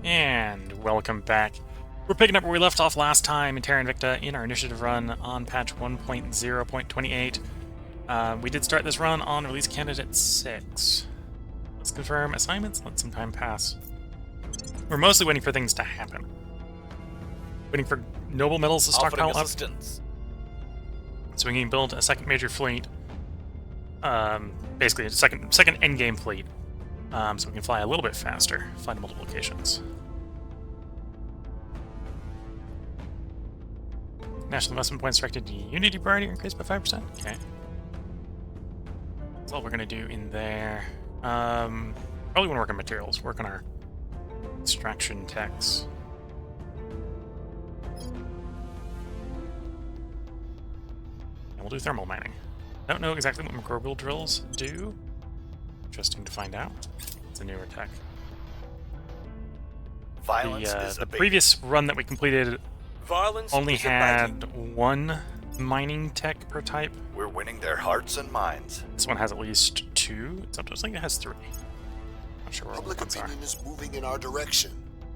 And welcome back. We're picking up where we left off last time in Terra Invicta in our initiative run on patch 1.0.28. We did start this run on release candidate 6. Let's confirm assignments, let some time pass. We're mostly waiting for things to happen. Waiting for noble metals to stockpile up, so we can build a second major fleet. Basically a second endgame fleet. So we can fly a little bit faster, fly to multiple locations. National investment points directed to Unity priority increased by 5%. Okay. That's all we're going to do in there. Probably want to work on materials, work on our extraction techs. And we'll do thermal mining. I don't know exactly what microbial drills do. Interesting to find out. It's a newer tech. The previous run that we completed only had one mining tech per type. We're winning their hearts and minds. This one has at least 2. Sometimes I think it has 3. Not sure where Public opinion is moving in our direction.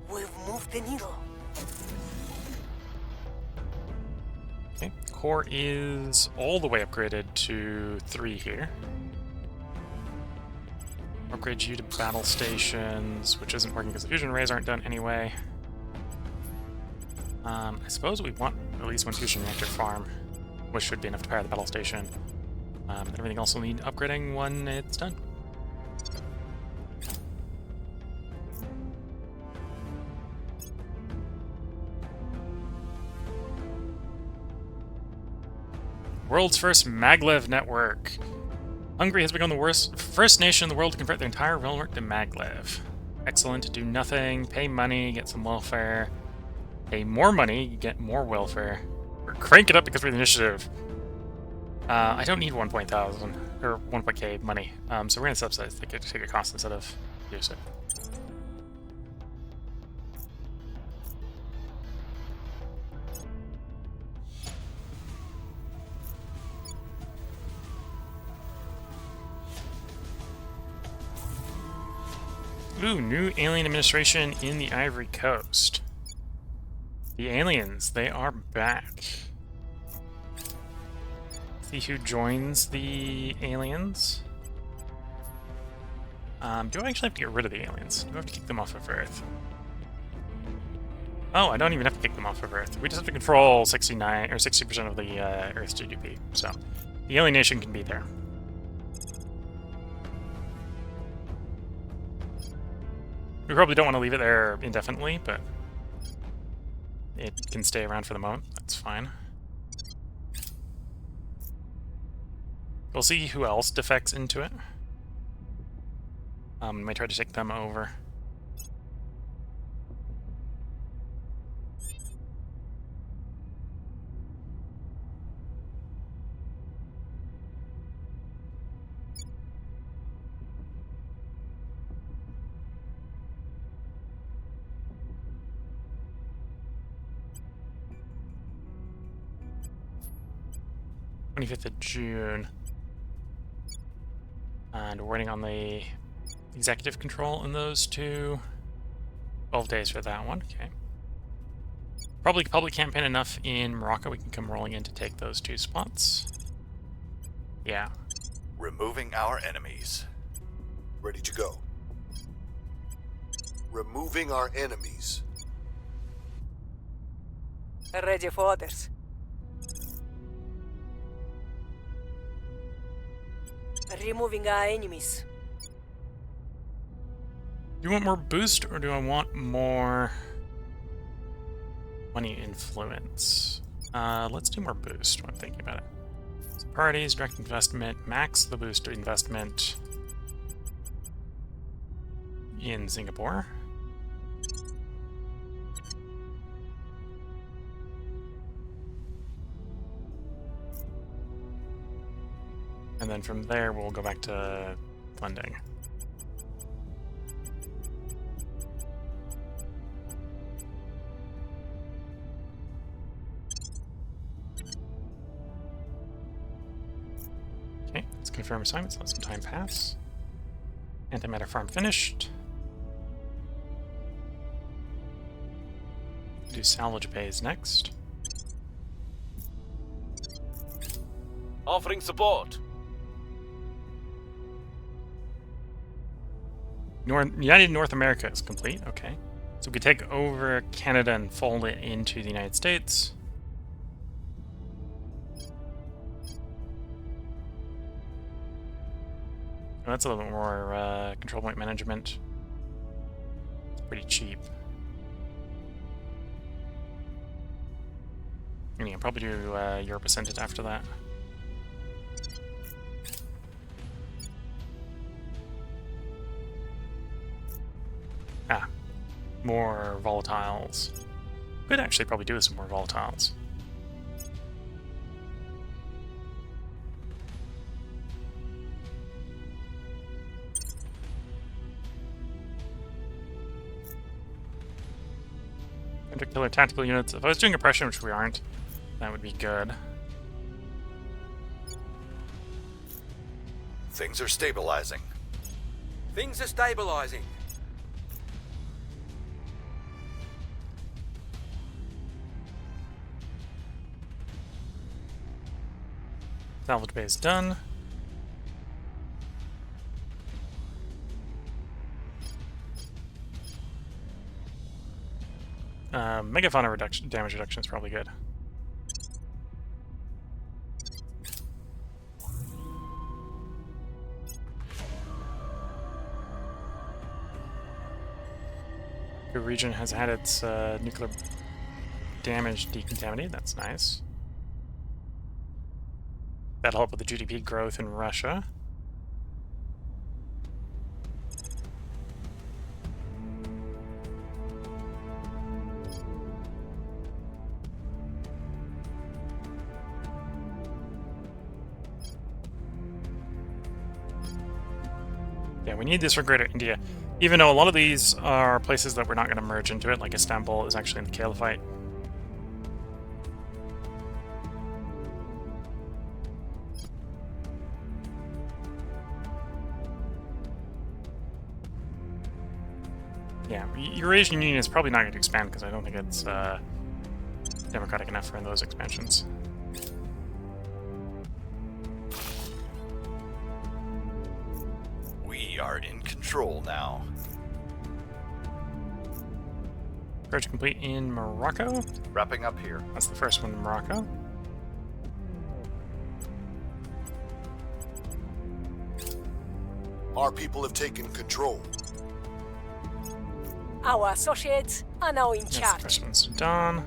We've moved the needle. Okay, core is all the way upgraded to 3 here. Upgrade you to battle stations, which isn't working because the fusion arrays aren't done anyway. I suppose we want at least one fusion reactor farm, which should be enough to power the battle station. Everything else will need upgrading when it's done. World's first maglev network. Hungary has become the first nation in the world to convert their entire realm network to maglev. Excellent. Do nothing, pay money, get some welfare. Pay more money, you get more welfare. Or crank it up because we're the initiative. I don't need 1,000 or 1.k money, so we're gonna subsidize the ticket cost instead of use it. Ooh, new alien administration in the Ivory Coast. The aliens, they are back. See who joins the aliens. Do I actually have to get rid of the aliens? Do I have to kick them off of Earth? Oh, I don't even have to kick them off of Earth. We just have to control 69 or 60% of the Earth's GDP. So the alien nation can be there. We probably don't want to leave it there indefinitely, but it can stay around for the moment. That's fine. We'll see who else defects into it. Might try to take them over. June. And we're waiting on the executive control in those 2. 12 days for that one, okay. Probably public campaign enough in Morocco, we can come rolling in to take those 2 spots. Yeah. Removing our enemies. Ready to go. Removing our enemies. Ready for orders. Removing our enemies. Do you want more boost, or do I want more money influence? Let's do more boost when I'm thinking about it. So parties, direct investment, max the boost to investment in Singapore. And then from there, we'll go back to funding. Okay, let's confirm assignments, let some time pass. Antimatter farm finished. Do salvage bays next. Offering support. United North America is complete. Okay. So we could take over Canada and fold it into the United States. Oh, that's a little bit more control point management. It's pretty cheap. And you can probably do your percentage after that. Ah, more volatiles. Could actually probably do with some more volatiles. Killer tactical units. If I was doing oppression, which we aren't, that would be good. Things are stabilizing. Things are stabilizing. Salvage bay is done. Megafauna reduction, damage reduction is probably good. The region has had its nuclear damage decontaminated. That's nice. That'll help with the GDP growth in Russia. Yeah, we need this for Greater India. Even though a lot of these are places that we're not going to merge into it, like Istanbul is actually in the Caliphate. Yeah, Eurasian Union is probably not going to expand because I don't think it's democratic enough for those expansions. We are in control now. Purge complete in Morocco. Wrapping up here. That's the first one in Morocco. Our people have taken control. Our associates are now in That's the charge. first one in Sudan.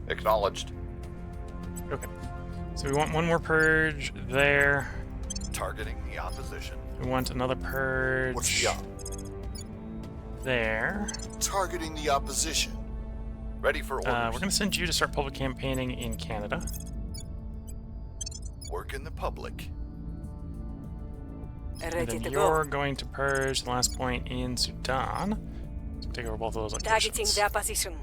Acknowledged. Okay. So we want one more purge there. Targeting the opposition. We want another purge What's the op? there. Targeting the opposition. Ready for orders. We're going to send you to start public campaigning in Canada. Work in the public. And Ready then to you're go. going to purge the last point in Sudan. So take over both of those Targeting locations. the opposition.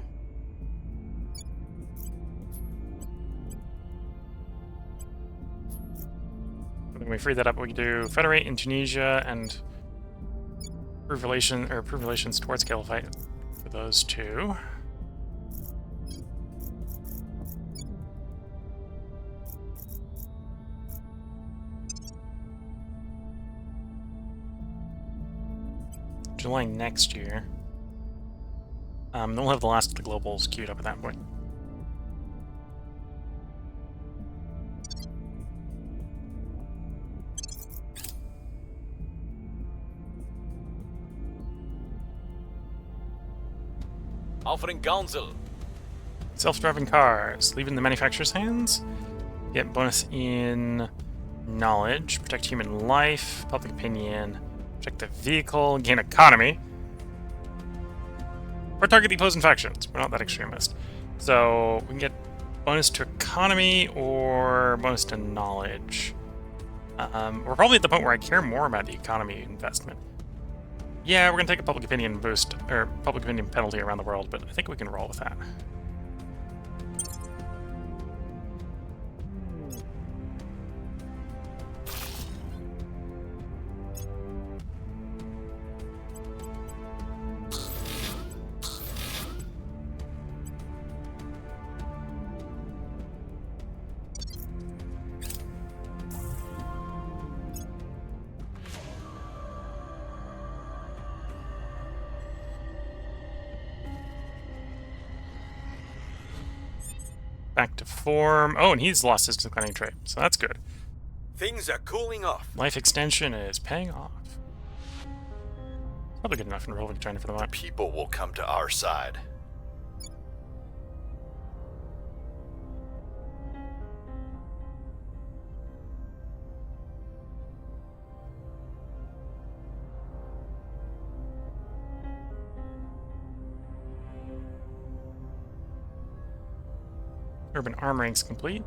When we free that up, we can do Federate in Tunisia and prove relations towards Caliphate for those two. July next year. Then we'll have the last of the globals queued up at that point. Offering counsel. Self-driving cars, leaving the manufacturer's hands. Get bonus in knowledge, protect human life, public opinion, protect the vehicle, gain economy. Or target the opposing factions. We're not that extremist. So we can get bonus to economy or bonus to knowledge. We're probably at the point where I care more about the economy investment. Yeah, we're gonna take a public opinion boost, or public opinion penalty around the world, but I think we can roll with that. Back to form. Oh, and he's lost his declining trait, so that's good. Things are cooling off. Life extension is paying off. Probably good enough in Republic of China for the moment. People will come to our side. Urban armoring's complete.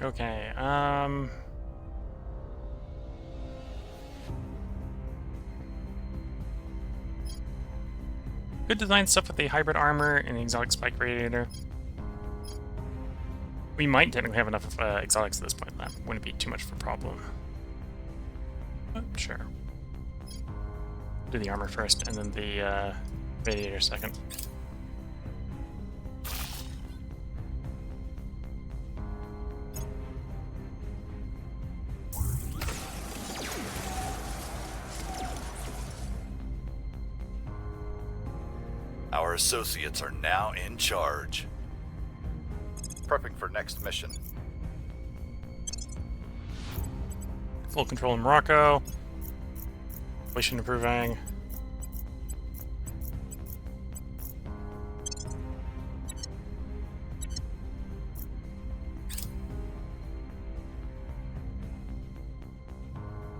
Okay, good design stuff with the hybrid armor and the exotic spike radiator. We might technically have enough exotics at this point. That wouldn't be too much of a problem. But sure. Do the armor first, and then the radiator second. Our associates are now in charge. Prepping for next mission. Full control in Morocco. Inflation improving.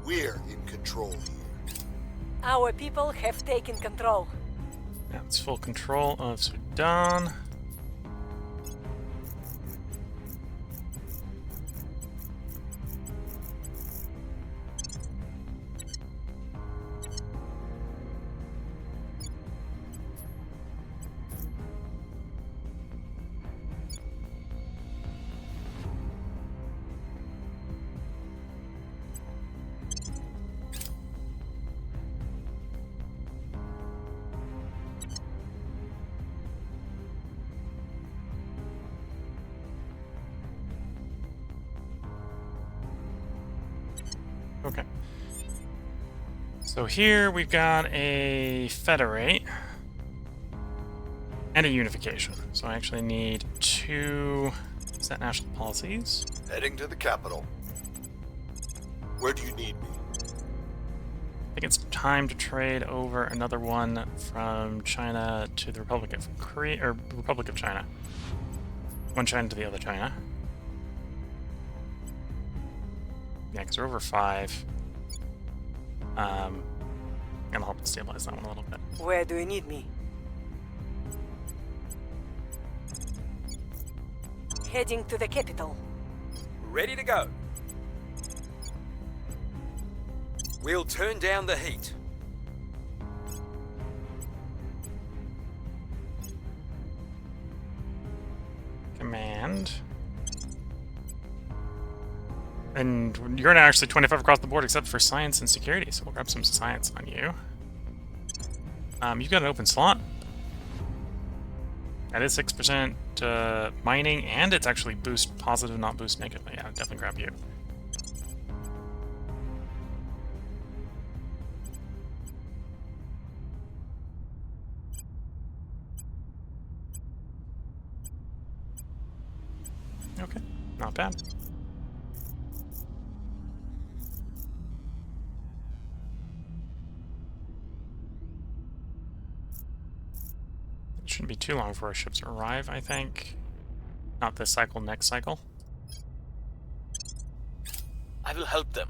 We're in control here. Our people have taken control. That's full control of Sudan. Okay. So here we've got a federate and a unification. So I actually need 2 set national policies. Heading to the capital. Where do you need me? I think it's time to trade over another one from China to the Republic of Korea, or Republic of China. One China to the other China. Yeah, because we're over 5. And I'll help to stabilize that one a little bit. Where do you need me? Heading to the capital. Ready to go. We'll turn down the heat. Command. And you're now actually 25 across the board except for science and security, so we'll grab some science on you. You've got an open slot. That is 6% mining, and it's actually boost positive, not boost negative. Yeah, definitely grab you. Okay, not bad. It shouldn't be too long for our ships arrive, I think. Not this cycle, next cycle. I will help them.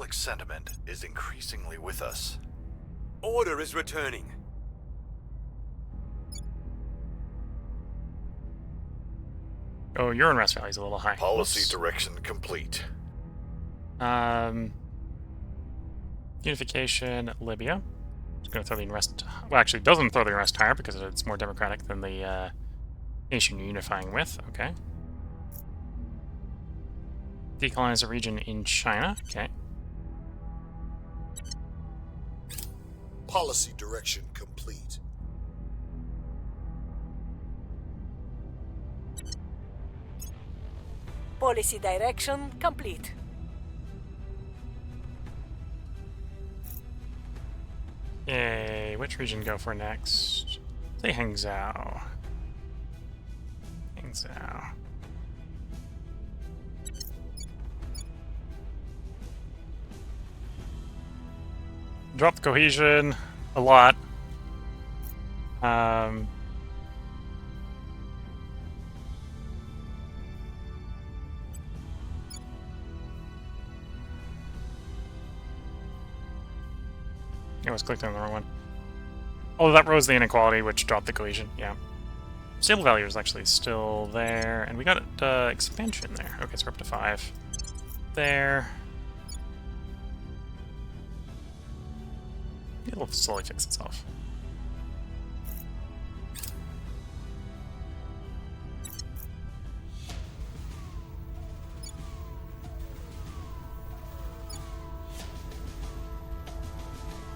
public sentiment is increasingly with us. Order is returning. Oh, your unrest value is a little high. Policy Whoops. direction complete. Unification, Libya. It's going to throw the unrest. Well, actually, it doesn't throw the unrest higher because it's more democratic than the nation you're unifying with. Okay. Decolonize a region in China. Okay. Policy direction complete. Policy direction complete. Yay. Which region go for next? Say Hangzhou. Hangzhou. Dropped cohesion a lot. I was clicking on the wrong one. Oh, that rose the inequality, which dropped the cohesion. Yeah. Stable value is actually still there, and we got expansion there. Okay, so we're up to 5. There. It'll slowly fix itself.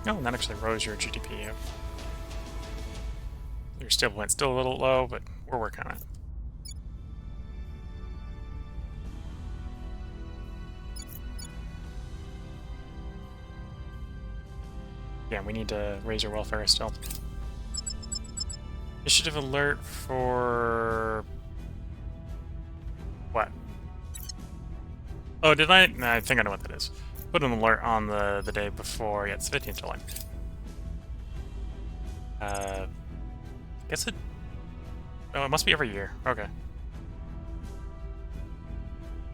Oh, and that actually rose your GDP. Your stable point's still a little low, but we're working on it. Yeah, we need to raise your welfare still. Initiative alert for... what? Oh, did I? Nah, I think I know what that is. Put an alert on the day before. Yeah, it's 15th July. Guess it... oh, it must be every year. Okay.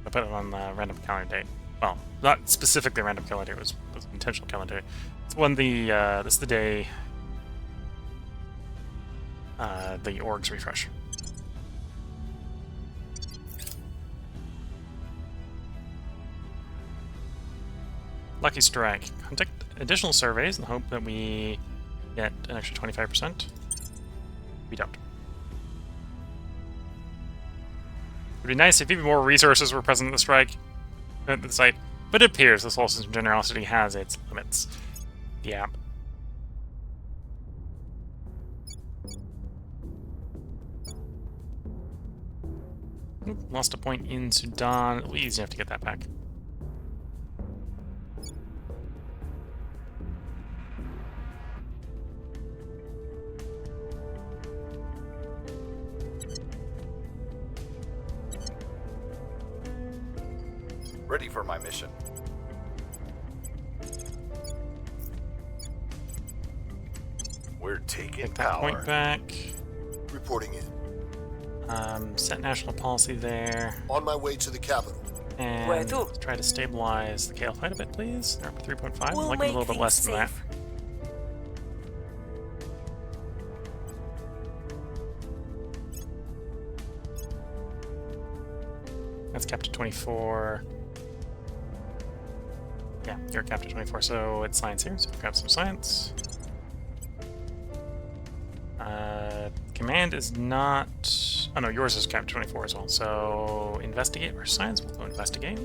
I put it on the random calendar date. Well, not specifically random calendar date, it was an intentional calendar date. It's when the, this is the day the orgs refresh. Lucky Strike. Conduct additional surveys in the hope that we get an extra 25%. We don't. It would be nice if even more resources were present at the strike at the site, but it appears the Solar System generosity has its limits. Yeah. Oop, lost a point in Sudan. It'll be easy enough to get that back. Ready for my mission. We're taking Take that power. point back. Reporting in. Set national policy there. On my way to the capital. Where And to? try to stabilize the Kale fight a bit, please. They're up to 3.5. I'd We'll like them a make little bit less things than that. safe. That's capped at 24. Yeah, you're capped at 24, so it's science here, so grab some science. Command is not... oh no, yours is capped at 24 as well, so investigate or science, we'll go investigate.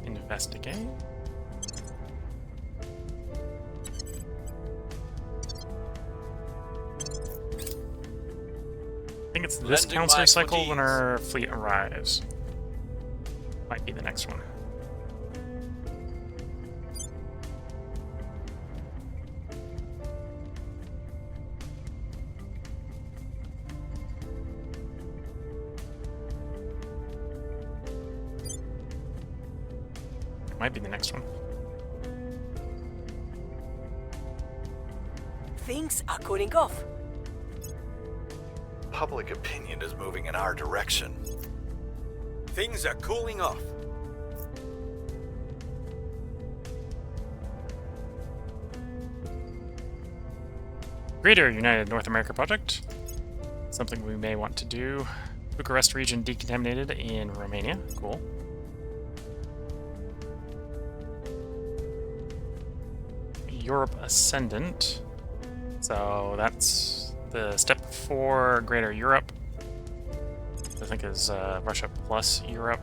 Investigate. I think it's this Lending counselor my cycle when expertise. our fleet arrives. Might be the next one. Might be the next one. Things are cooling off. Public opinion is moving in our direction. Things are cooling off. Greater United North America project. Something we may want to do. Bucharest region decontaminated in Romania. Cool. Europe Ascendant. So that's the step before Greater Europe. I think is Russia plus Europe.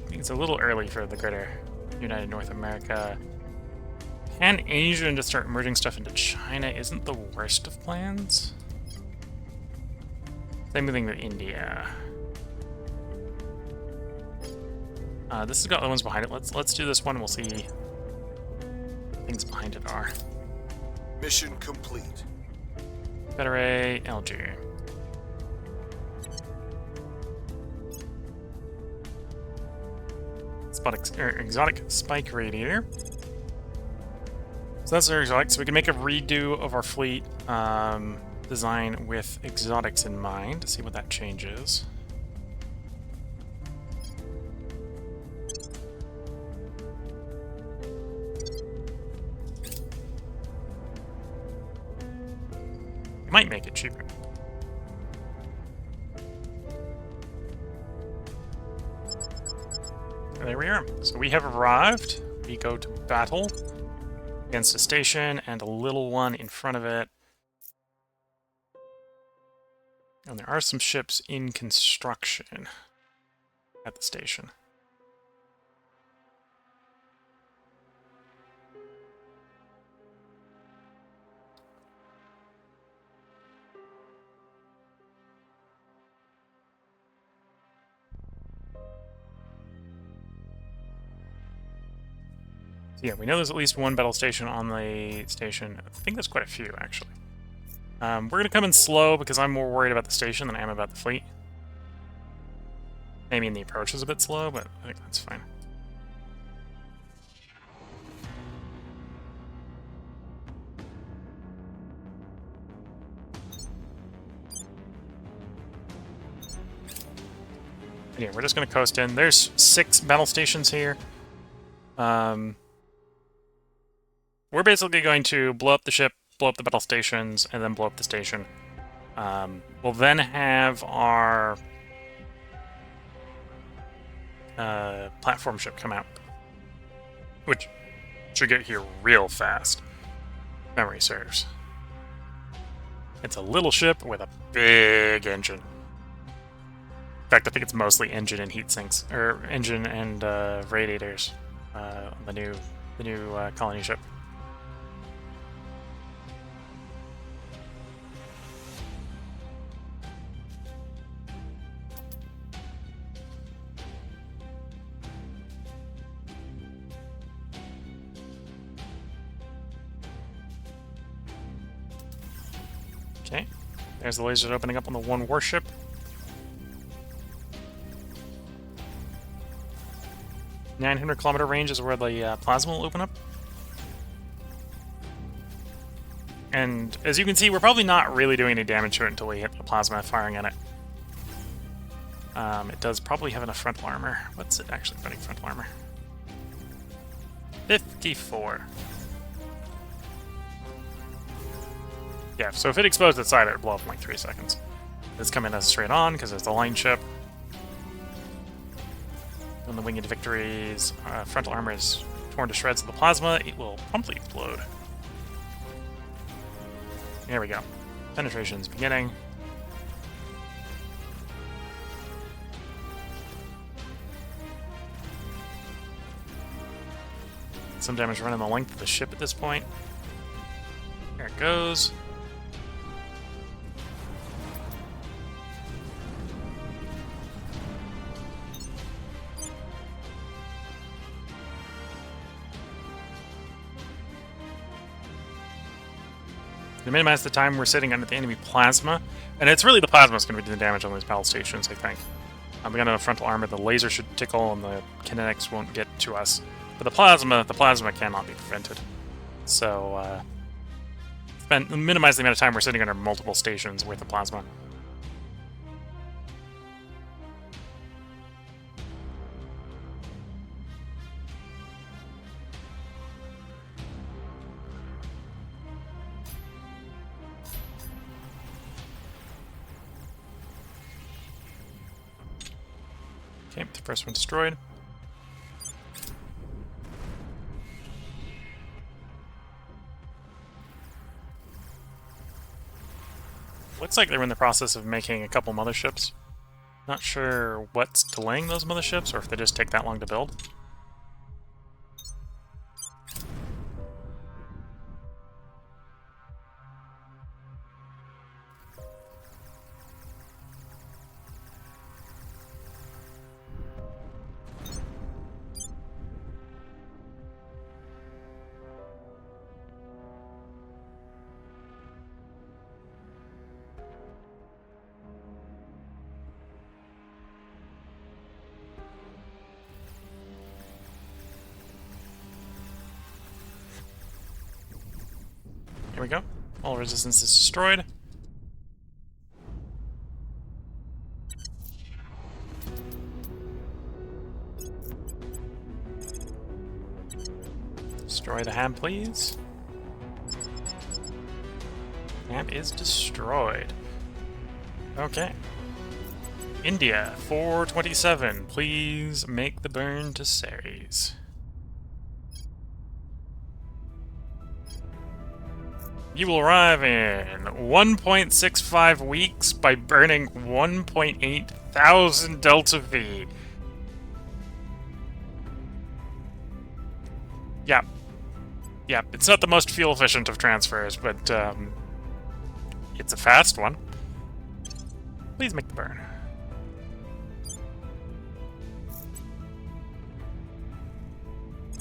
I think it's a little early for the Greater United North America. Can Asia just start merging stuff into China isn't the worst of plans. Same thing with India. This has got the ones behind it. Let's do this one. We'll see what things behind it are. Mission complete. Federae, Algier. Exotic spike radiator. So that's our exotic. So we can make a redo of our fleet design with exotics in mind to see what that changes. Might make it cheaper. There we are. So we have arrived. We go to battle against a station and a little one in front of it. And there are some ships in construction at the station. So yeah, we know there's at least one battle station on the station. I think there's quite a few, actually. We're going to come in slow because I'm more worried about the station than I am about the fleet. I mean, the approach is a bit slow, but I think that's fine. And yeah, we're just going to coast in. There's 6 battle stations here. We're basically going to blow up the ship, blow up the battle stations, and then blow up the station. We'll then have our platform ship come out, which should get here real fast. Memory serves. It's a little ship with a big engine. In fact, I think it's mostly engine and heat sinks, or engine and radiators on the new colony ship. Okay, there's the lasers opening up on the one warship. .900-kilometer range is where the plasma will open up. And as you can see, we're probably not really doing any damage to it until we hit the plasma firing at it. It does probably have enough frontal armor. What's it actually putting frontal armor? 54. Yeah, so if it explodes its side, it would blow up in like 3 seconds. It's coming as straight on because it's the line ship. When the Winged Victory's frontal armor is torn to shreds of the plasma, it will promptly explode. There we go. Penetration's beginning. Some damage running the length of the ship at this point. There it goes. To minimize the time we're sitting under the enemy plasma, and it's really the plasma that's going to be doing the damage on these battle stations, I think. We got enough frontal armor, the laser should tickle, and the kinetics won't get to us. But the plasma cannot be prevented. So, minimize the amount of time we're sitting under multiple stations worth of plasma. Okay, the first one destroyed. Looks like they're in the process of making a couple motherships. Not sure what's delaying those motherships, or if they just take that long to build. Here we go. All resistance is destroyed. Destroy the ham, please. Ham is destroyed. Okay. India, 427. Please make the burn to Ceres. You will arrive in 1.65 weeks by burning 1.8 thousand Delta V. Yeah. Yeah, it's not the most fuel efficient of transfers, but it's a fast one. Please make the burn.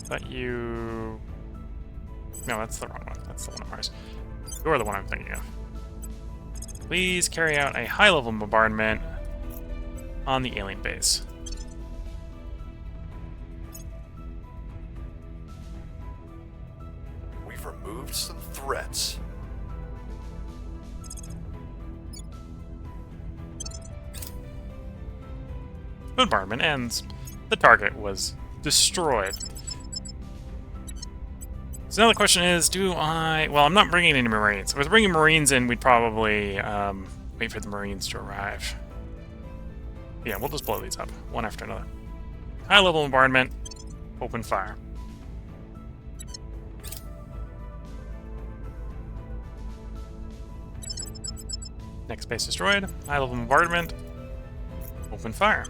But you... No, that's the wrong one. That's the one of Mars. You're the one I'm thinking of. Please carry out a high-level bombardment on the alien base. We've removed some threats. Bombardment ends. The target was destroyed. So now the question is, do I... Well, I'm not bringing any Marines. If I was bringing Marines in, we'd probably wait for the Marines to arrive. Yeah, we'll just blow these up, one after another. High-level bombardment, open fire. Next base destroyed, high-level bombardment, open fire.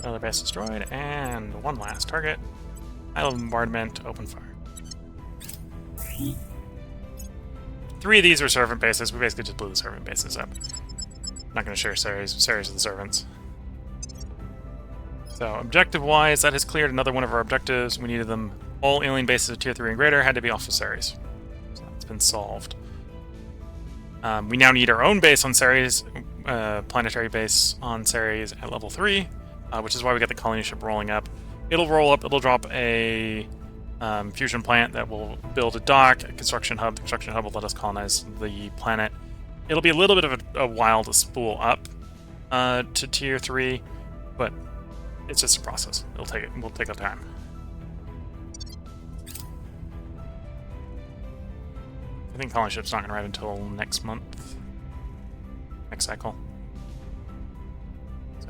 Another base destroyed, and one last target. High-level bombardment, open fire. 3 of these are servant bases. We basically just blew the servant bases up. Not going to share Ceres with the servants. So, objective-wise, that has cleared another one of our objectives. We needed them. All alien bases of Tier 3 and greater had to be off of Ceres. So that's been solved. We now need our own base on Ceres, planetary base on Ceres at level 3. Which is why we got the colony ship rolling up. It'll roll up, it'll drop a fusion plant that will build a dock, a construction hub. The construction hub will let us colonize the planet. It'll be a little bit of a while to spool up to Tier 3, but it's just a process. We'll take our time. I think colony ship's not going to arrive until next month. Next cycle.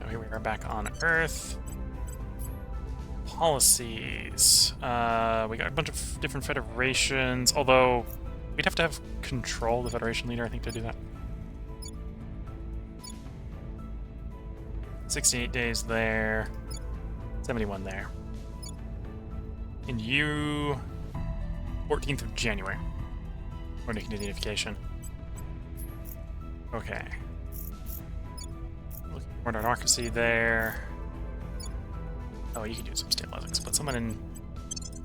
Here we are back on Earth. Policies. We got a bunch of different federations, although we'd have to have control the Federation leader, I think, to do that. 68 days there. 71 there. And you... 14th of January. When you can do the unification. Okay. More democracy there. Oh, you can do some stabilizing. Let's put someone in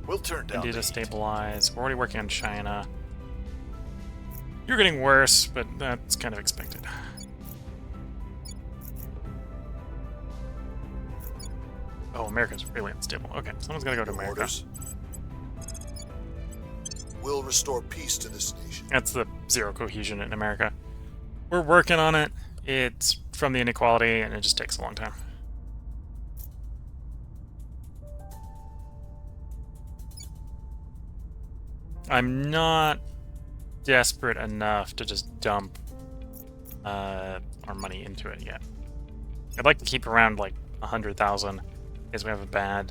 We'll turn down India the to heat. stabilize. We're already working on China. You're getting worse, but that's kind of expected. Oh, America's really unstable. Okay, someone's gotta go to America. Orders. Will restore peace to this nation. That's the zero cohesion in America. We're working on it. It's from the inequality, and it just takes a long time. I'm not desperate enough to just dump our money into it yet. I'd like to keep around like 100,000 because we have a bad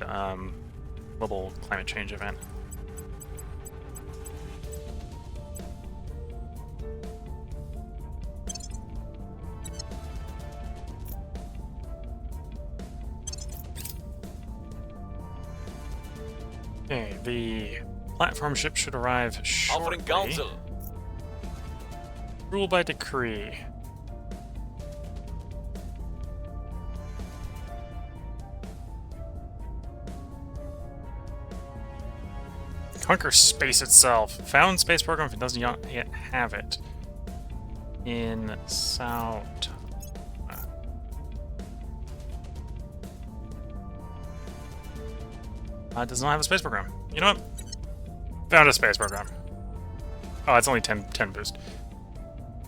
global climate change event. Okay, the platform ship should arrive shortly. Offering counsel. Rule by decree. Conquer space itself. Found space program if it doesn't yet have it. In South. Does not have a space program. You know what? Found a space program. Oh, it's only 10 boost.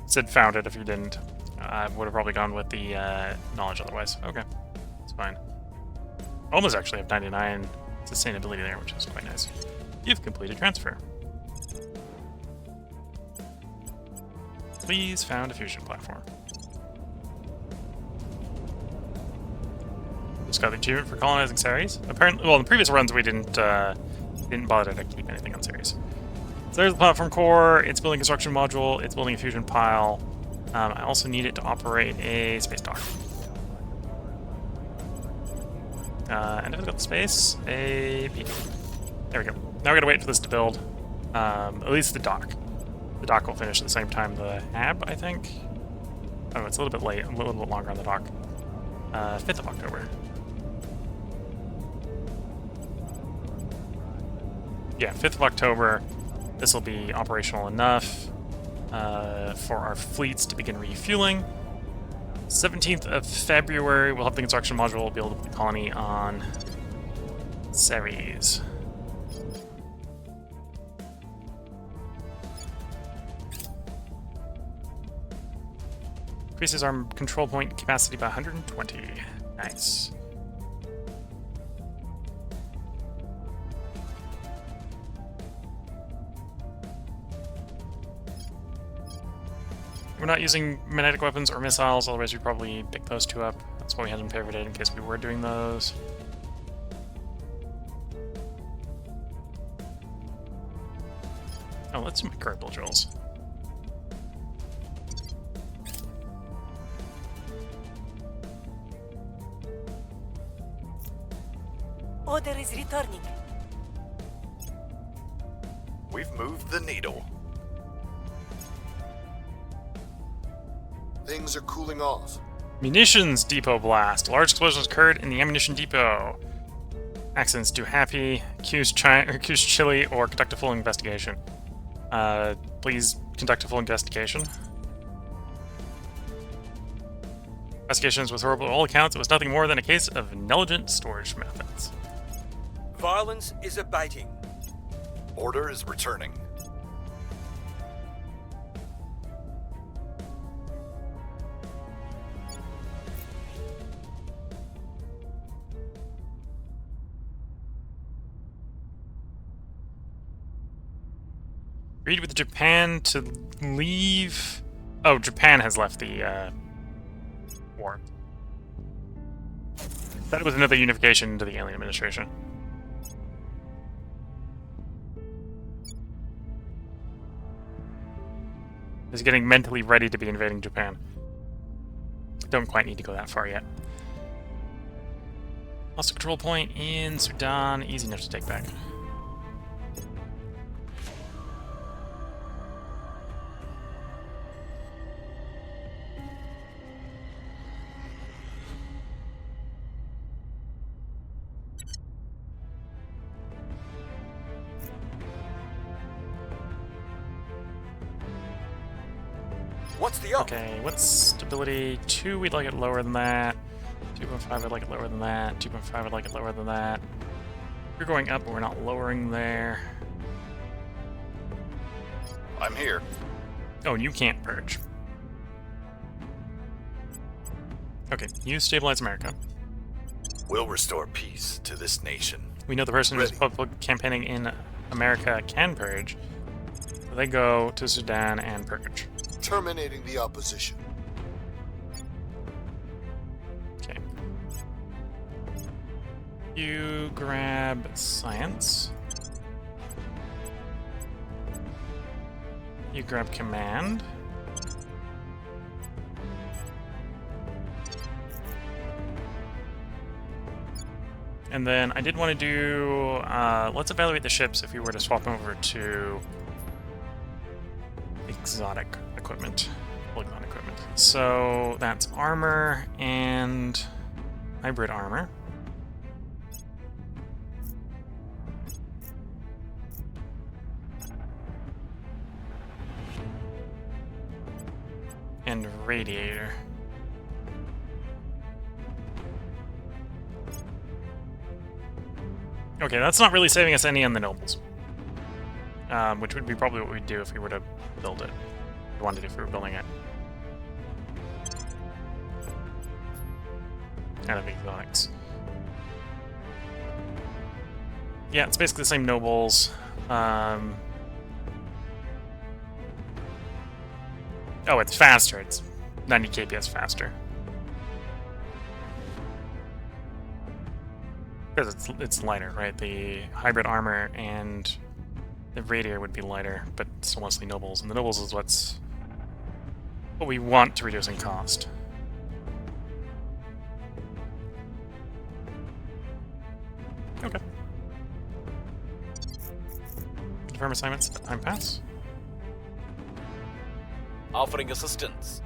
Said found it if you didn't. I would have probably gone with the knowledge otherwise. Okay, it's fine. Almost actually have 99 sustainability there, which is quite nice. You've completed transfer. Please found a fusion platform. Just got the achievement for colonizing Ceres. Apparently, well, in the previous runs we didn't bother to keep anything on Ceres. So there's the platform core. It's building a construction module. It's building a fusion pile. I also need it to operate a space dock. And if it's got the space, a PD. There we go. Now we gotta wait for this to build. At least the dock. The dock will finish at the same time the hab, I think. Oh, it's a little bit late. A little bit longer on the dock. 5th of October. Yeah, 5th of October. This will be operational enough for our fleets to begin refueling. 17th of February, we'll have the construction module. We'll build the colony on Ceres. Increases our control point capacity by 120. Nice. We're not using magnetic weapons or missiles, otherwise we'd probably pick those two up. That's why we had them pivoted, in case we were doing those. Oh, let's do microbial. Order is returning. We've moved the needle. Things are cooling off. Munitions depot blast. Large explosions occurred in the ammunition depot. Accidents do happy. Accuse Chile or conduct a full investigation. Please conduct a full investigation. Investigations was horrible at all accounts. It was nothing more than a case of negligent storage methods. Violence is abating. Order is returning. Agreed with Japan to leave. Oh, Japan has left the war. That was another unification into the alien administration. Is getting mentally ready to be invading Japan. Don't quite need to go that far yet. Also, control point in Sudan, easy enough to take back. What's the up? Okay, what's stability? 2, we'd like it lower than that. 2.5, I'd like it lower than that. 2.5, I'd like it lower than that. You're going up, but we're not lowering there. I'm here. Oh, and you can't purge. Okay, you stabilize America. We'll restore peace to this nation. We know the person who's Ready. public campaigning in America can purge. So they go to Sudan and purge. Terminating the opposition. Okay. You grab science. You grab command. And then I did want to do, let's evaluate the ships if we were to swap them over to exotic equipment. Full exotic equipment. So that's armor and hybrid armor. And radiator. Okay, that's not really saving us any on the nobles. Which would be probably what we'd do if we were to build it. If we wanted to, if we were building it. Out of exotics. Yeah, it's basically the same nobles. Oh, it's faster. It's 90 kps faster. Because it's lighter, right? The hybrid armor and the radiator would be lighter, but still mostly nobles. And the nobles is what we want to reduce in cost. Okay. Confirm assignments. Time pass. Offering assistance.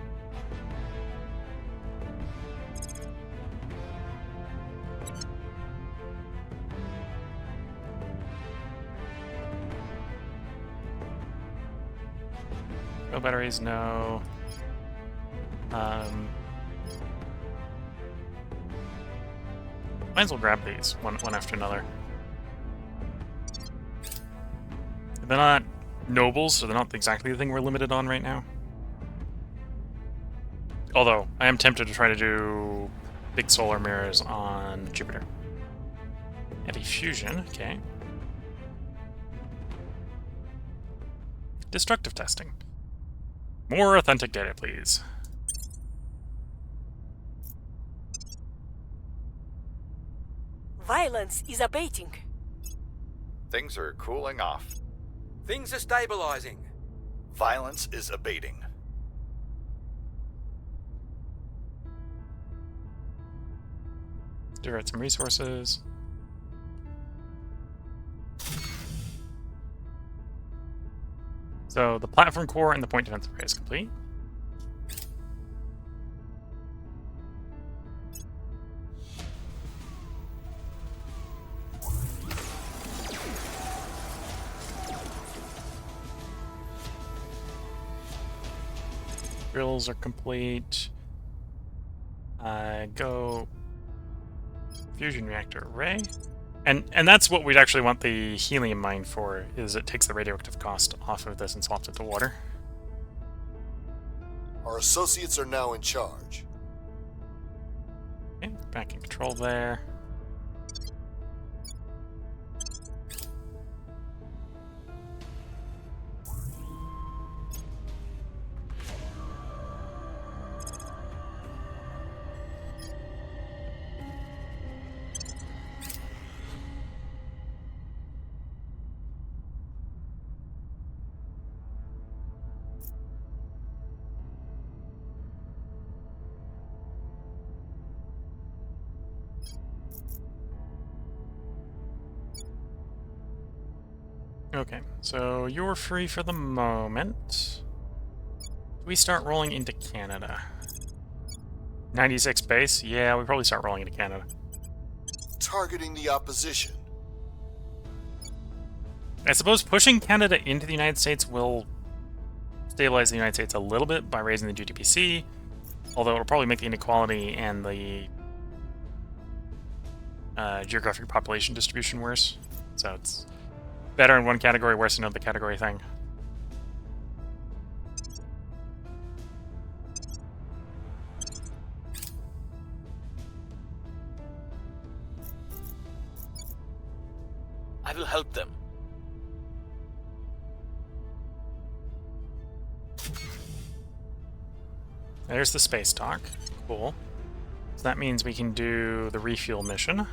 No batteries, no. Might as well grab these one after another. They're not nobles, so they're not exactly the thing we're limited on right now. Although, I am tempted to try to do big solar mirrors on Jupiter. Anti-fusion, okay. Destructive testing. More authentic data, please. Violence is abating. Things are cooling off. Things are stabilizing. Violence is abating. Divert some resources. So the platform core and the point defensive array is complete. Drills are complete. Go fusion reactor array. And that's what we'd actually want the helium mine for, is it takes the radioactive cost off of this and swaps it to water. Our associates are now in charge. Okay, back in control there. Okay, so you're free for the moment. We start rolling into Canada. 96 base? Yeah, we probably start rolling into Canada. Targeting the opposition. I suppose pushing Canada into the United States will stabilize the United States a little bit by raising the GDPC, although it'll probably make the inequality and the geographic population distribution worse. So it's better in one category, worse in another category thing. I will help them. There's the space dock. Cool. So that means we can do the refuel mission.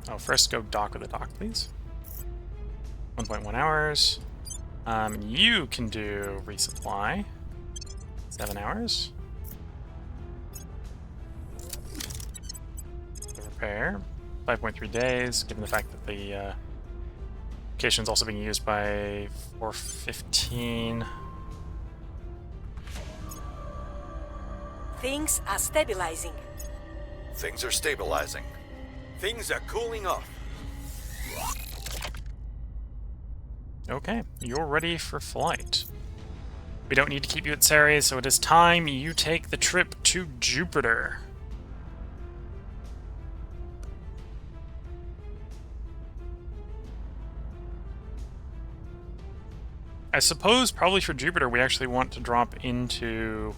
Oh, first go dock with the dock, please. 1.1 hours. You can do resupply. 7 hours. The repair. 5.3 days, given the fact that the location's also being used by 415. Things are stabilizing. Things are stabilizing. Things are cooling off. Okay, you're ready for flight. We don't need to keep you at Ceres, so it is time you take the trip to Jupiter. I suppose probably for Jupiter we actually want to drop into...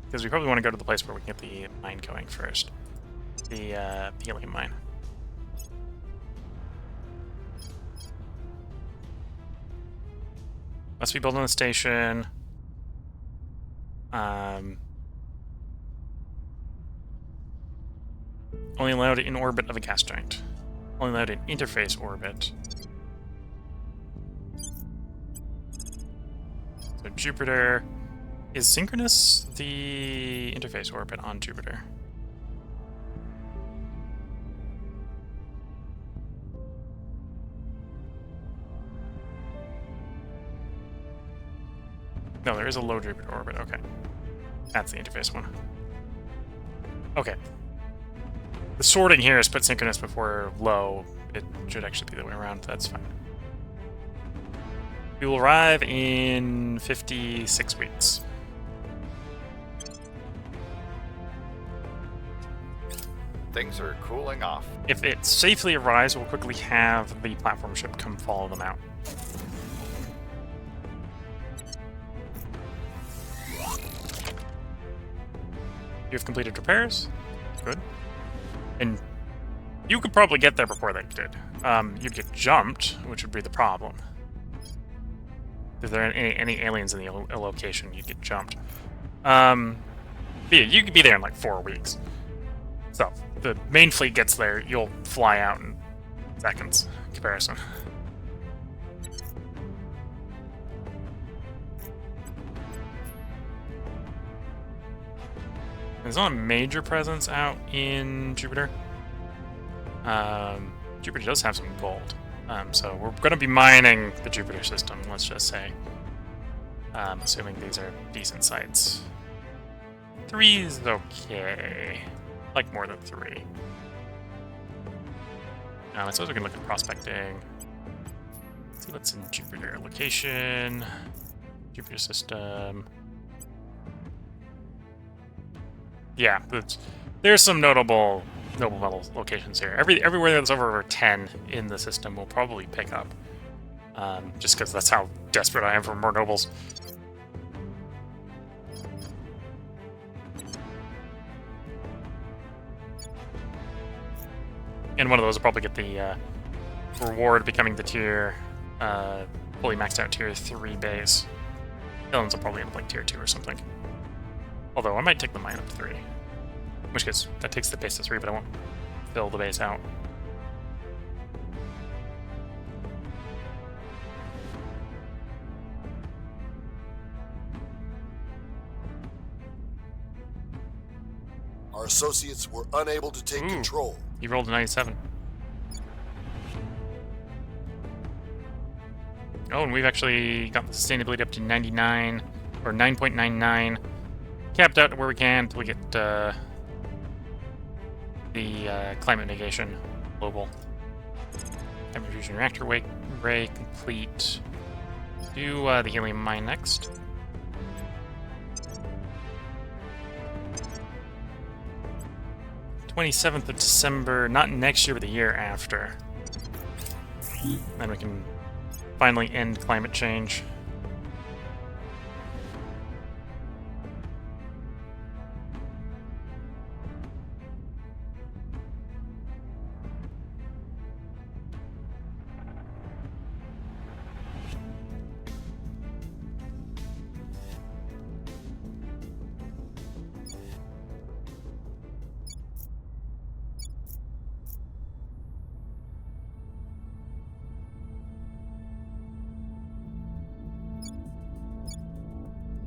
because we probably want to go to the place where we can get the mine going first. The helium mine. Must be built on the station. Only allowed in orbit of a gas giant. Only allowed in interface orbit. So Jupiter... is synchronous the interface orbit on Jupiter? No, there is a low Jupiter orbit. Okay. That's the interface one. Okay. The sorting here is put synchronous before low. It should actually be the way around. That's fine. We will arrive in 56 weeks. Things are cooling off. If it safely arrives, we'll quickly have the platform ship come follow them out. You have completed repairs. Good. And you could probably get there before they did. You'd get jumped, which would be the problem. If there are any aliens in the location, you'd get jumped. Yeah, you could be there in like 4 weeks. So, the main fleet gets there, you'll fly out in seconds in comparison. There's not a major presence out in Jupiter. Jupiter does have some gold. So we're going to be mining the Jupiter system, let's just say. Assuming these are decent sites. 3 is okay. Like more than 3. I suppose we can look at prospecting. Let's see what's in Jupiter. Location. Jupiter system. Yeah, there's some notable metal locations here. Everywhere that's over 10 in the system will probably pick up. Just because that's how desperate I am for more nobles. And one of those will probably get the reward becoming the tier, fully maxed out tier 3 base. The other ones will probably end up like tier 2 or something. Although I might take the mine up to 3. In which case, that takes the base to 3, but I won't fill the base out. Our associates were unable to take control. You rolled a 97. Oh, and we've actually got the sustainability up to 99, or 9.99. Capped out where we can until we get the climate negation global. Climate fusion reactor ray complete. Do the helium mine next. 27th of December, not next year, but the year after. Then we can finally end climate change.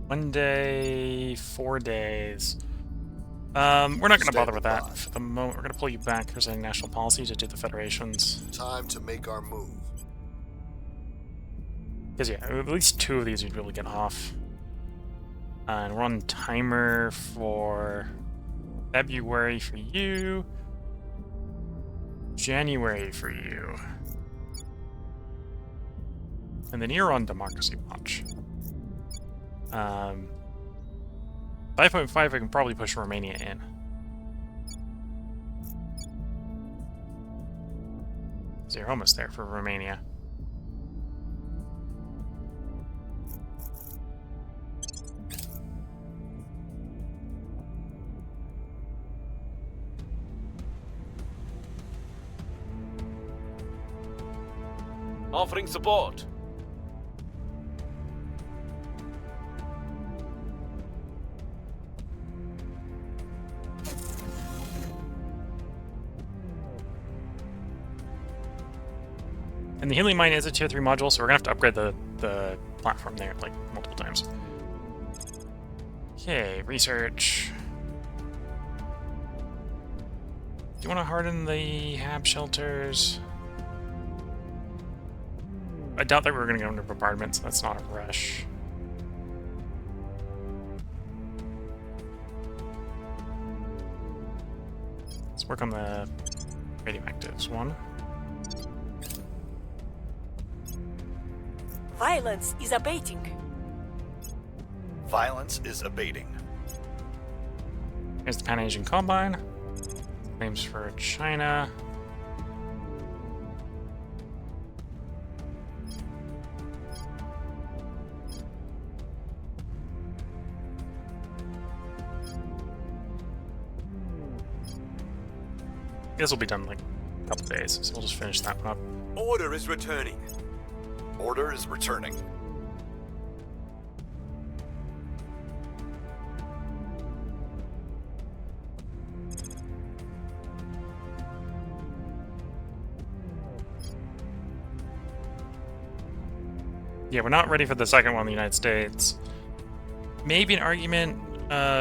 One day, 4 days. We're not going to bother with that for the moment. We're going to pull you back because a national policy to do the federations. Time to make our move. Because yeah, at least 2 of these we'd be able to get off. And we're on timer for February for you, January for you, and then you're on Democracy Watch. 5.5 I can probably push Romania in. So you're almost there for Romania. Offering support. And the healing mine is a tier 3 module, so we're gonna have to upgrade the platform there like multiple times. Okay, research. Do you want to harden the HAB shelters? I doubt that we're gonna go into bombardment, so that's not a rush. Let's work on the radioactives one. Violence is abating. Violence is abating. Here's the Pan-Asian Combine. Claims for China. This will be done in like a couple days, so we'll just finish that one up. Order is returning. Order is returning. Yeah, we're not ready for the second one in the United States. Maybe an argument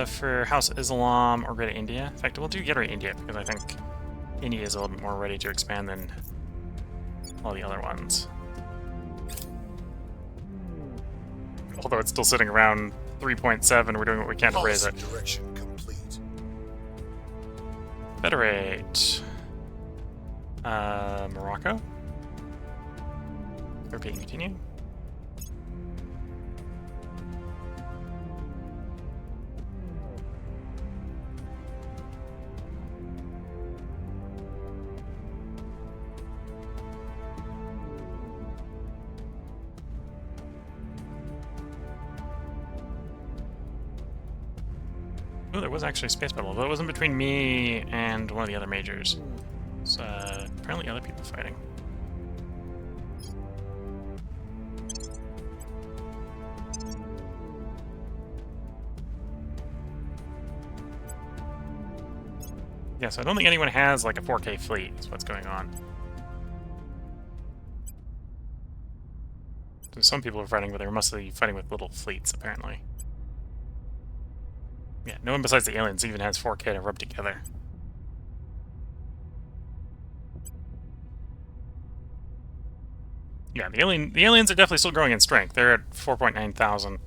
for House Islam or Greater India. In fact, we'll do Greater India, because I think India is a little bit more ready to expand than all the other ones. Although it's still sitting around 3.7, we're doing what we can to raise it. Direction complete. Federate. Morocco. Repeat and continue. Oh, there was actually a space battle, but it wasn't between me and one of the other majors. So apparently other people fighting. Yeah, so I don't think anyone has like a 4K fleet, is what's going on. So some people are fighting, but they're mostly fighting with little fleets, apparently. Yeah, no one besides the aliens even has 4K to rub together. Yeah, the aliens are definitely still growing in strength. They're at 4.9 thousand,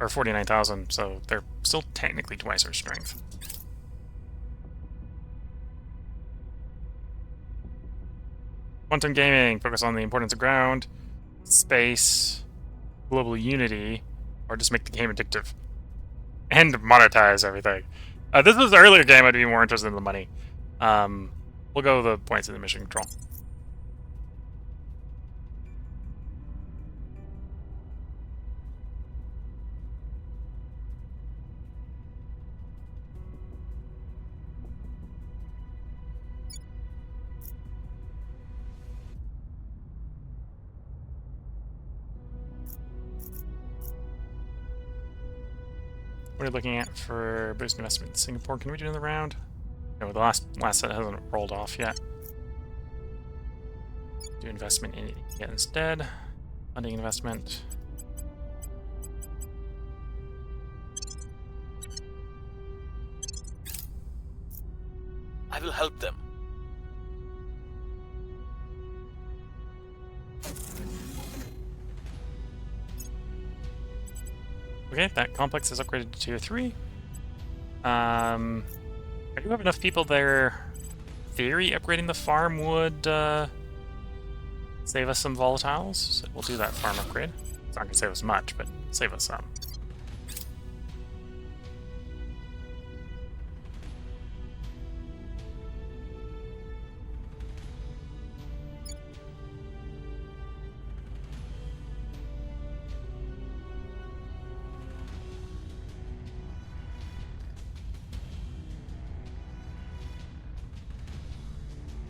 or 49,000, so they're still technically twice our strength. Quantum gaming, focus on the importance of ground, space, global unity, or just make the game addictive. And monetize everything. This was the earlier game, I'd be more interested in the money. We'll go the points of the mission control. What are we looking at for boost investment in Singapore? Can we do another round? No, the last set hasn't rolled off yet. Do investment in India instead. Funding investment. I will help them. Okay, that complex is upgraded to tier 3. I do have enough people there. Theory, upgrading the farm would save us some volatiles. So we'll do that farm upgrade. It's not going to save us much, but save us some.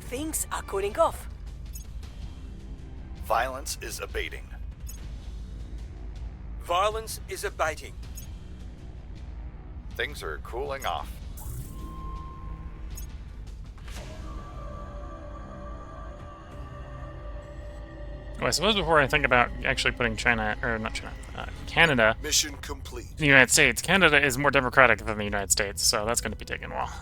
Things are cooling off. Violence is abating. Violence is abating. Things are cooling off. Well, I suppose before I think about actually putting China, or not China, Canada Mission complete. in the United States, Canada is more democratic than the United States, so that's going to be taking a while.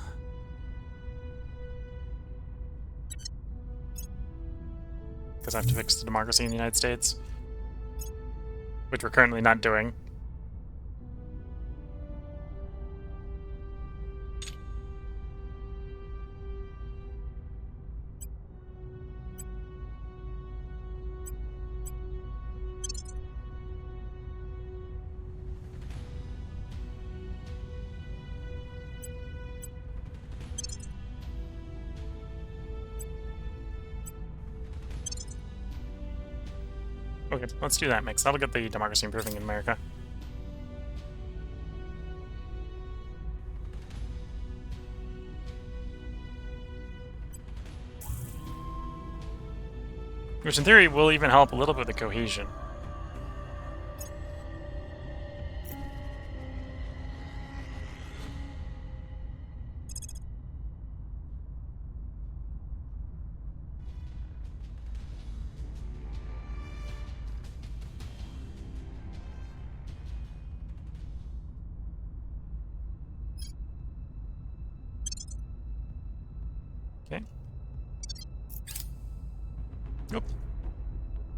Because I have to fix the democracy in the United States, which we're currently not doing. Okay, let's do that mix. That'll get the democracy improving in America. Which in theory will even help a little bit with the cohesion. Okay. Nope.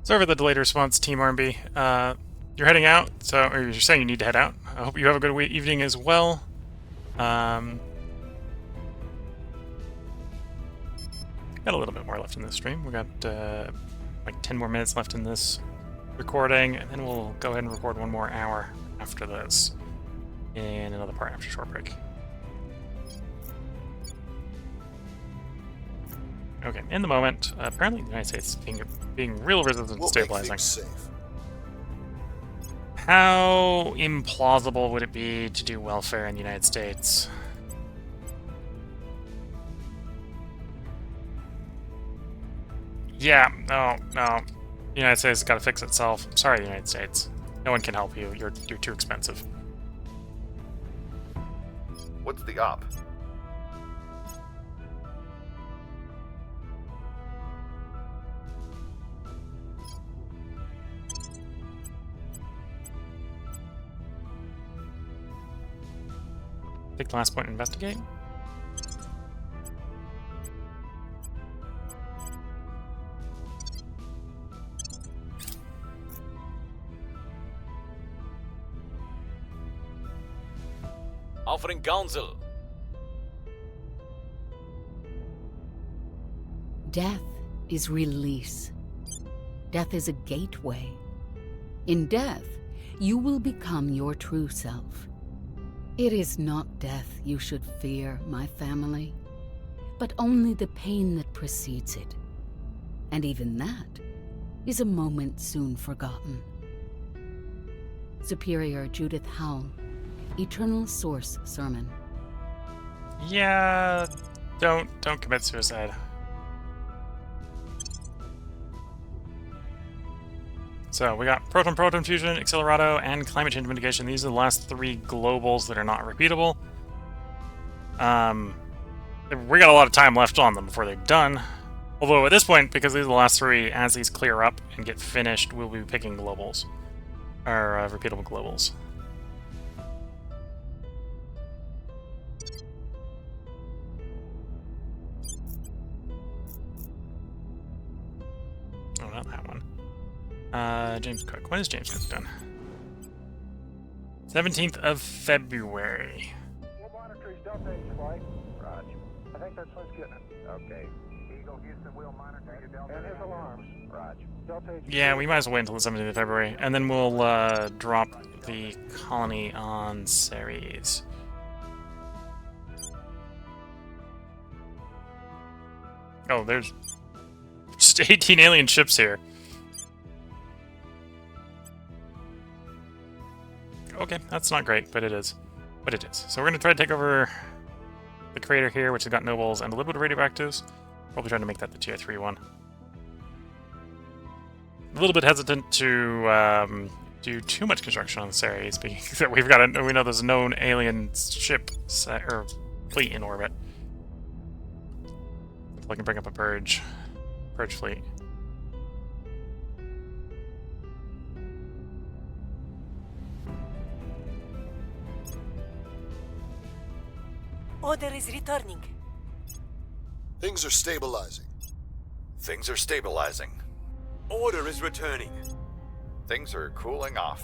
Sorry for the delayed response, Team RMB. You're heading out, or you're saying you need to head out. I hope you have a good evening as well. Got a little bit more left in this stream. We got like 10 more minutes left in this recording, and then we'll go ahead and record one more hour after this in another part after a short break. Okay, in the moment, apparently the United States being real resistant to stabilizing. Make things safe. How implausible would it be to do welfare in the United States? Yeah, no. The United States has got to fix itself. Sorry, United States. No one can help you. You're too expensive. What's the op? Take the last point and investigate. Offering counsel. Death is release. Death is a gateway. In death, you will become your true self. It is not death you should fear, my family. but only the pain that precedes it. And even that is a moment soon forgotten. Superior Judith Howell, Eternal Source Sermon. Yeah, don't commit suicide. So we got proton fusion, accelerato, and climate change mitigation. These are the last 3 globals that are not repeatable. We got a lot of time left on them before they're done. Although at this point, because these are the last 3, as these clear up and get finished, we'll be picking globals. Or repeatable globals. Oh, not that one. James Cook. When is James Cook done? 17th of February. We'll monitor his Delta H flight. Roger. I think that's what's getting it. Okay. Eagle Houston will monitor your Delta and his alarms. Roger. Delta H. Yeah, we might as well wait until the 17th of February, and then we'll drop the colony on Ceres. Oh, there's just 18 alien ships here. Okay, that's not great, but it is. But it is. So we're going to try to take over the crater here, which has got nobles and a little bit of radioactives. Probably trying to make that the Tier 3 one. A little bit hesitant to do too much construction on Ceres, because that we know there's a known alien ship or fleet in orbit. If I can bring up a purge fleet. Order is returning. Things are stabilizing. Things are stabilizing. Order is returning. Things are cooling off.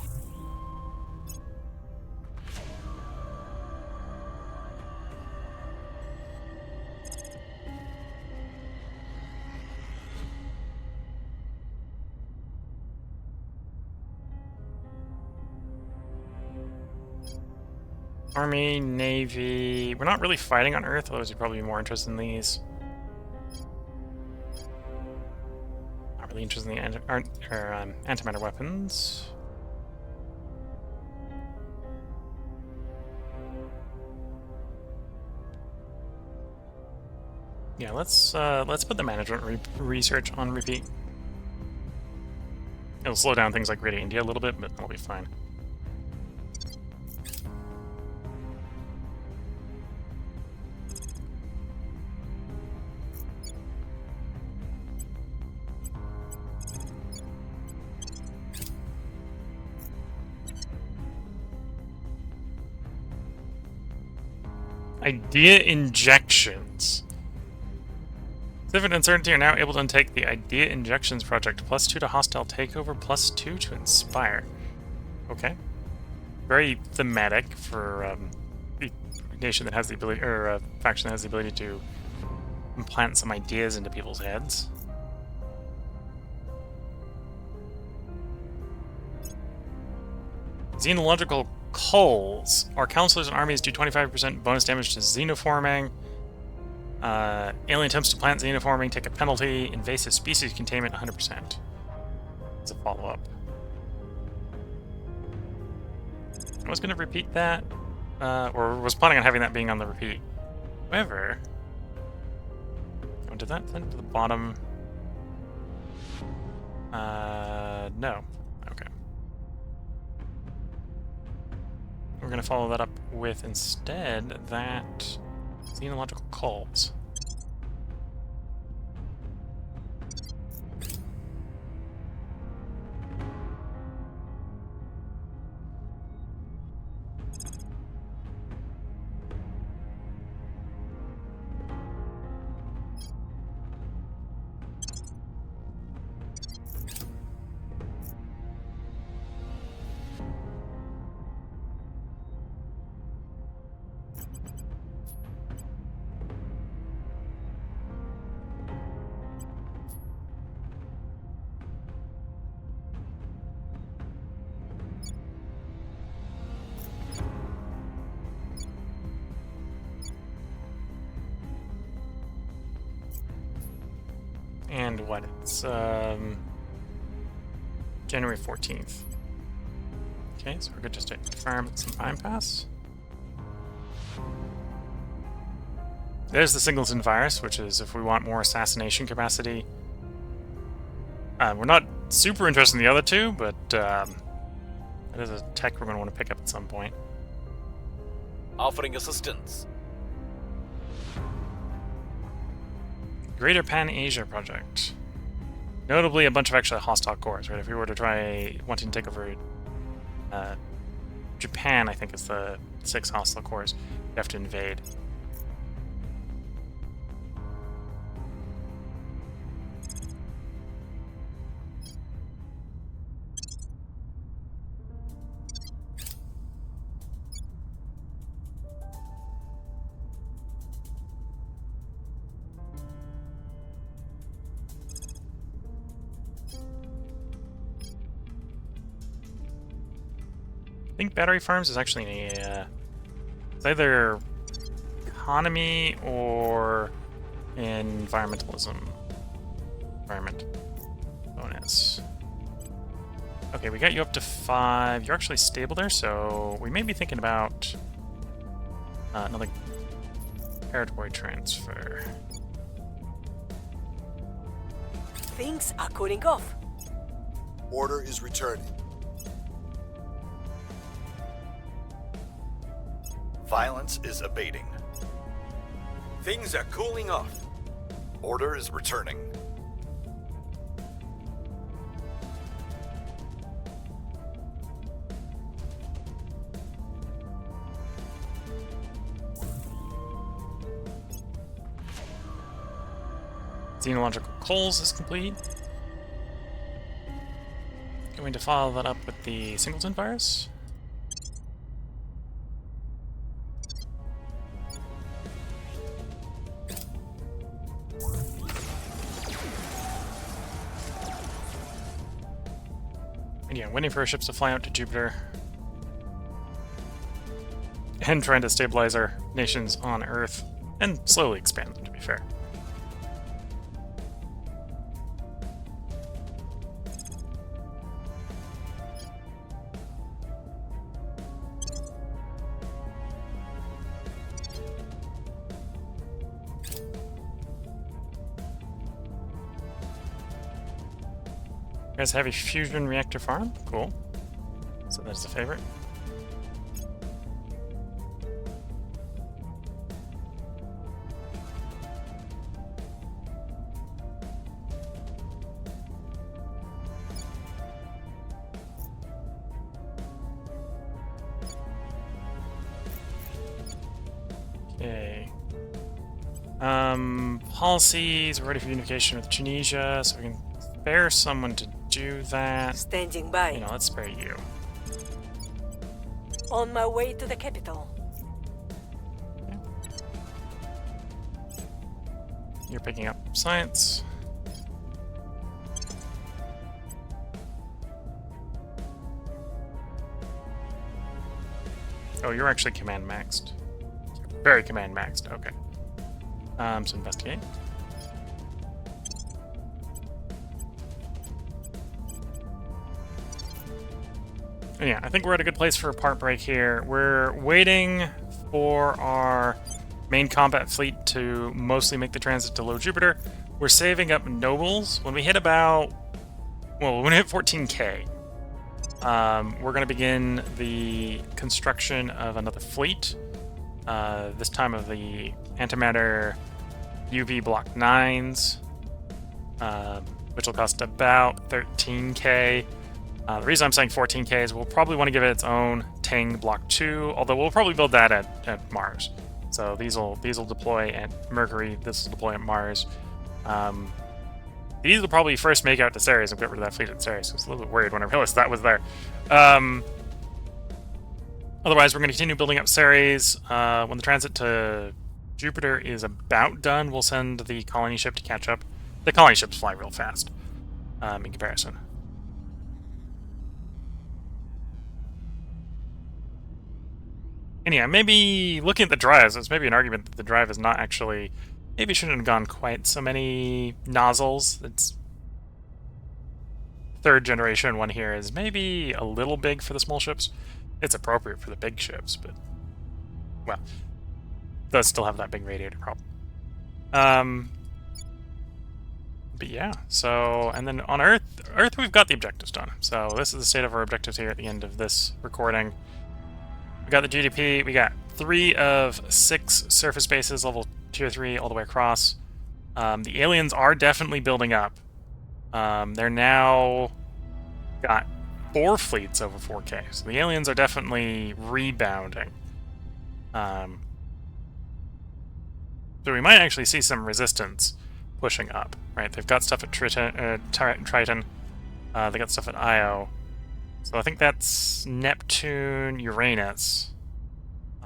Army, Navy... We're not really fighting on Earth, otherwise you'd probably be more interested in these. Not really interested in the antimatter weapons. Yeah, let's put the management research on repeat. It'll slow down things like Radio India a little bit, but that'll be fine. Idea injections. Civic Uncertainty are now able to undertake the Idea Injections project. +2 to hostile takeover, +2 to inspire. Okay. Very thematic for a nation that has the ability, or a faction that has the ability to implant some ideas into people's heads. Xenological culls. Our counselors and armies do 25% bonus damage to xenoforming. Alien attempts to plant xenoforming take a penalty. Invasive species containment 100%. It's a follow-up. I was going to repeat that, or was planning on having that being on the repeat. However, oh, did that send it to the bottom? No. Okay. We're going to follow that up with, instead, that xenological culls. And what? It's January 14th. Okay, so we're good just to farm some time pass. There's the Singleton virus, which is if we want more assassination capacity. We're not super interested in the other two, but it is a tech we're going to want to pick up at some point. Offering assistance. Greater Pan-Asia Project. Notably, a bunch of actually hostile cores, right? If we were to try wanting to take over Japan, I think is the 6 hostile cores we have to invade. I think battery farms is actually it's either economy or environmentalism. Environment bonus. Okay, we got you up to 5. You're actually stable there, so we may be thinking about another territory transfer. Things are cooling off. Order is returning. Violence is abating. Things are cooling off. Order is returning. Xenological coals is complete. Going to follow that up with the Singleton virus. And yeah, waiting for our ships to fly out to Jupiter. And trying to stabilize our nations on Earth. And slowly expand them, to be fair. You guys have a fusion reactor farm? Cool. So that's a favorite. Okay. Policies, we're ready for unification with Tunisia, so we can spare someone to do that. Standing by. You know, let's spare you. On my way to the capital. You're picking up science. Oh, you're actually command maxed. Very command maxed, okay. So investigate. And yeah, I think we're at a good place for a part break here. We're waiting for our main combat fleet to mostly make the transit to low Jupiter. We're saving up nobles. When we hit about... Well, when we hit 14k, we're going to begin the construction of another fleet. This time of the antimatter UV Block 9s, which will cost about 13k. The reason I'm saying 14k is we'll probably want to give it its own Ting Block 2, although we'll probably build that at Mars. So these will deploy at Mercury, this will deploy at Mars. These will probably first make out to Ceres and get rid of that fleet at Ceres. So I was a little bit worried when I realized that was there. Otherwise, we're going to continue building up Ceres. When the transit to Jupiter is about done, we'll send the colony ship to catch up. The colony ships fly real fast in comparison. And yeah, maybe looking at the drives, there's maybe an argument that the drive is not actually Maybe shouldn't have gone quite so many nozzles. It's third generation one here is maybe a little big for the small ships. It's appropriate for the big ships, but well, does still have that big radiator problem. But yeah, so, and then on Earth we've got the objectives done. So this is the state of our objectives here at the end of this recording. We got the GDP, we got 3 of 6 surface bases, level tier 3 all the way across. The aliens are definitely building up. They're now got 4 fleets over 4K, so the aliens are definitely rebounding. So we might actually see some resistance pushing up, right? They've got stuff at Triton. They got stuff at Io. So I think that's Neptune, Uranus.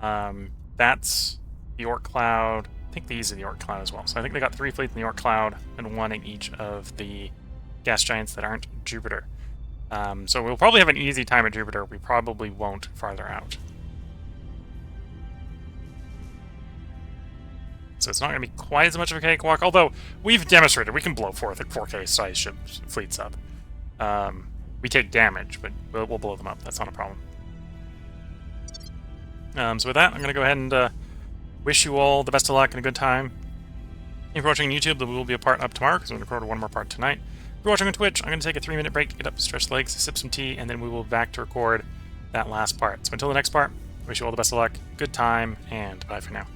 That's the Oort Cloud. I think these are the Oort Cloud as well. So I think they got 3 fleets in the Oort Cloud and 1 in each of the gas giants that aren't Jupiter. So we'll probably have an easy time at Jupiter. We probably won't farther out. So it's not going to be quite as much of a cakewalk, although we've demonstrated we can blow 4K size ships fleets up. We take damage, but we'll blow them up. That's not a problem. So with that, I'm going to go ahead and wish you all the best of luck and a good time. If you're watching on YouTube, there will be a part up tomorrow, because I'm going to record one more part tonight. If you're watching on Twitch, I'm going to take a 3-minute break to get up, stretch the legs, sip some tea, and then we will be back to record that last part. So until the next part, wish you all the best of luck, good time, and bye for now.